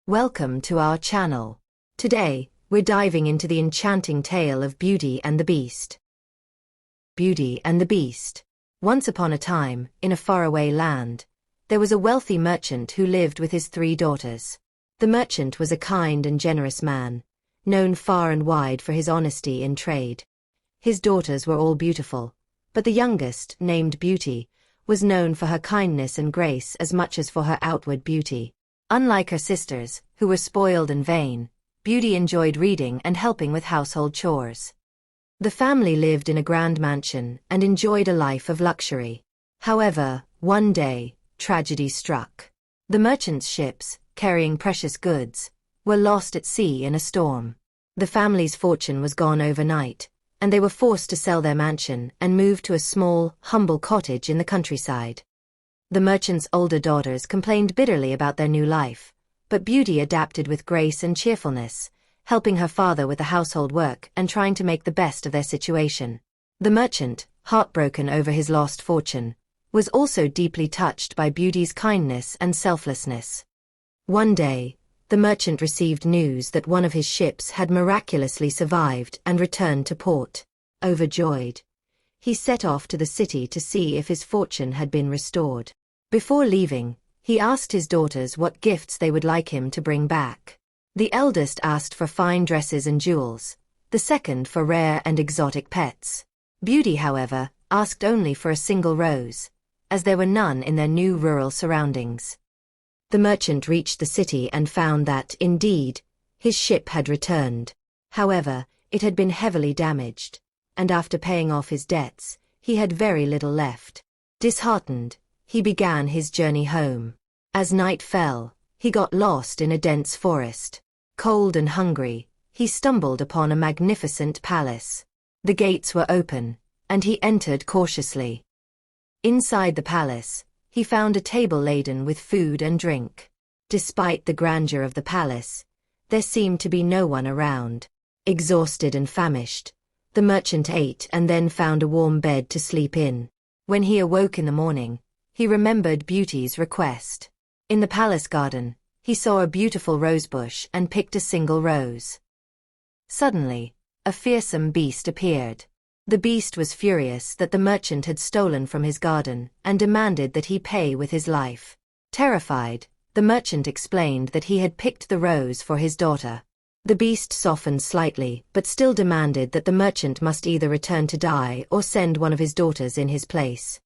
Welcome to our channel. Today, we're diving into the enchanting tale of Beauty and the Beast. Beauty and the Beast. Once upon a time, in a faraway land, there was a wealthy merchant who lived with his 3 daughters. The merchant was a kind and generous man, known far and wide for his honesty in trade. His daughters were all beautiful, but the youngest, named Beauty, was known for her kindness and grace as much as for her outward beauty. Unlike her sisters, who were spoiled and vain, Beauty enjoyed reading and helping with household chores. The family lived in a grand mansion and enjoyed a life of luxury. However, one day, tragedy struck. The merchant's ships, carrying precious goods, were lost at sea in a storm. The family's fortune was gone overnight, and they were forced to sell their mansion and move to a small, humble cottage in the countryside. The merchant's older daughters complained bitterly about their new life, but Beauty adapted with grace and cheerfulness, helping her father with the household work and trying to make the best of their situation. The merchant, heartbroken over his lost fortune, was also deeply touched by Beauty's kindness and selflessness. One day, the merchant received news that one of his ships had miraculously survived and returned to port. Overjoyed, he set off to the city to see if his fortune had been restored. Before leaving, he asked his daughters what gifts they would like him to bring back. The eldest asked for fine dresses and jewels, the second for rare and exotic pets. Beauty, however, asked only for a single rose, as there were none in their new rural surroundings. The merchant reached the city and found that, indeed, his ship had returned. However, it had been heavily damaged, and after paying off his debts, he had very little left. Disheartened, he began his journey home. As night fell, he got lost in a dense forest. Cold and hungry, he stumbled upon a magnificent palace. The gates were open, and he entered cautiously. Inside the palace, he found a table laden with food and drink. Despite the grandeur of the palace, there seemed to be no one around. Exhausted and famished, the merchant ate and then found a warm bed to sleep in. When he awoke in the morning, he remembered Beauty's request. In the palace garden, he saw a beautiful rosebush and picked a single rose. Suddenly, a fearsome beast appeared. The beast was furious that the merchant had stolen from his garden and demanded that he pay with his life. Terrified, the merchant explained that he had picked the rose for his daughter. The beast softened slightly but still demanded that the merchant must either return to die or send one of his daughters in his place.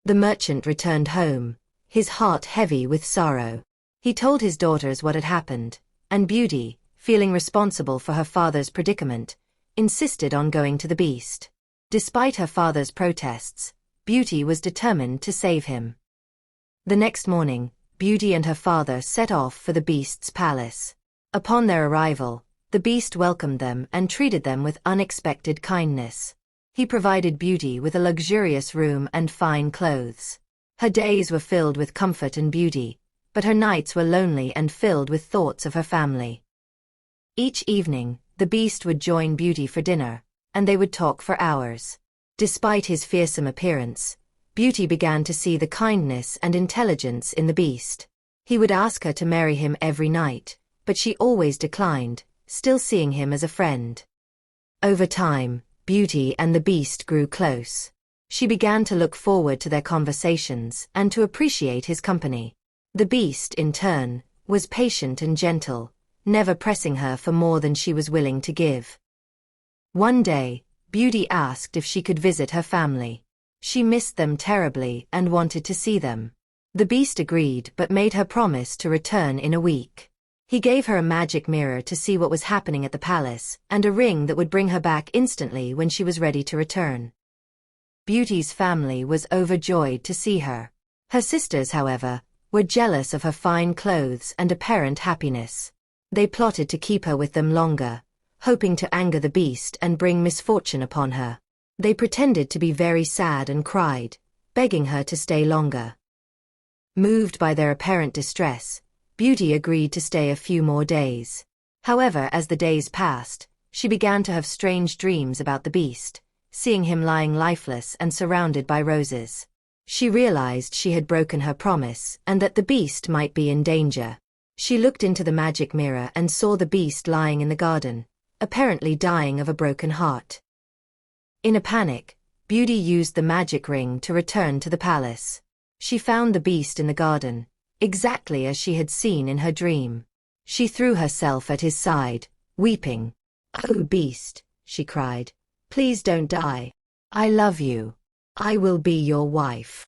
The merchant returned home, his heart heavy with sorrow. He told his daughters what had happened, and Beauty, feeling responsible for her father's predicament, insisted on going to the beast. Despite her father's protests, Beauty was determined to save him. The next morning, Beauty and her father set off for the beast's palace. Upon their arrival, the beast welcomed them and treated them with unexpected kindness. He provided Beauty with a luxurious room and fine clothes. Her days were filled with comfort and beauty, but her nights were lonely and filled with thoughts of her family. Each evening, the beast would join Beauty for dinner, and they would talk for hours. Despite his fearsome appearance, Beauty began to see the kindness and intelligence in the beast. He would ask her to marry him every night, but she always declined, still seeing him as a friend. Over time, Beauty and the beast grew close. She began to look forward to their conversations and to appreciate his company. The beast, in turn, was patient and gentle, never pressing her for more than she was willing to give. One day, Beauty asked if she could visit her family. She missed them terribly and wanted to see them. The beast agreed but made her promise to return in a week. He gave her a magic mirror to see what was happening at the palace and a ring that would bring her back instantly when she was ready to return. Beauty's family was overjoyed to see her. Her sisters, however, were jealous of her fine clothes and apparent happiness. They plotted to keep her with them longer, hoping to anger the beast and bring misfortune upon her. They pretended to be very sad and cried, begging her to stay longer. Moved by their apparent distress, Beauty agreed to stay a few more days. However, as the days passed, she began to have strange dreams about the beast, seeing him lying lifeless and surrounded by roses. She realized she had broken her promise and that the beast might be in danger. She looked into the magic mirror and saw the Beast lying in the garden, apparently dying of a broken heart. In a panic, Beauty used the magic ring to return to the palace. She found the Beast in the garden, exactly as she had seen in her dream. She threw herself at his side, weeping. "Oh, Beast," she cried, "please don't die. I love you. I will be your wife."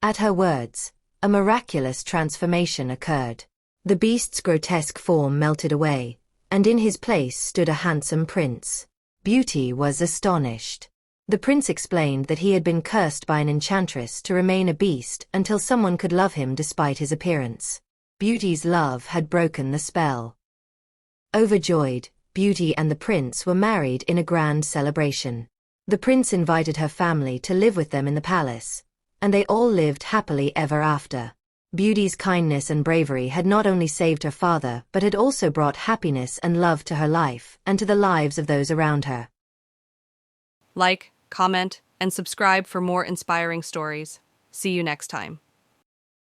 At her words, a miraculous transformation occurred. The Beast's grotesque form melted away, and in his place stood a handsome prince. Beauty was astonished. The prince explained that he had been cursed by an enchantress to remain a beast until someone could love him despite his appearance. Beauty's love had broken the spell. Overjoyed, Beauty and the prince were married in a grand celebration. The prince invited her family to live with them in the palace, and they all lived happily ever after. Beauty's kindness and bravery had not only saved her father but had also brought happiness and love to her life and to the lives of those around her. Like, comment, and subscribe for more inspiring stories. See you next time.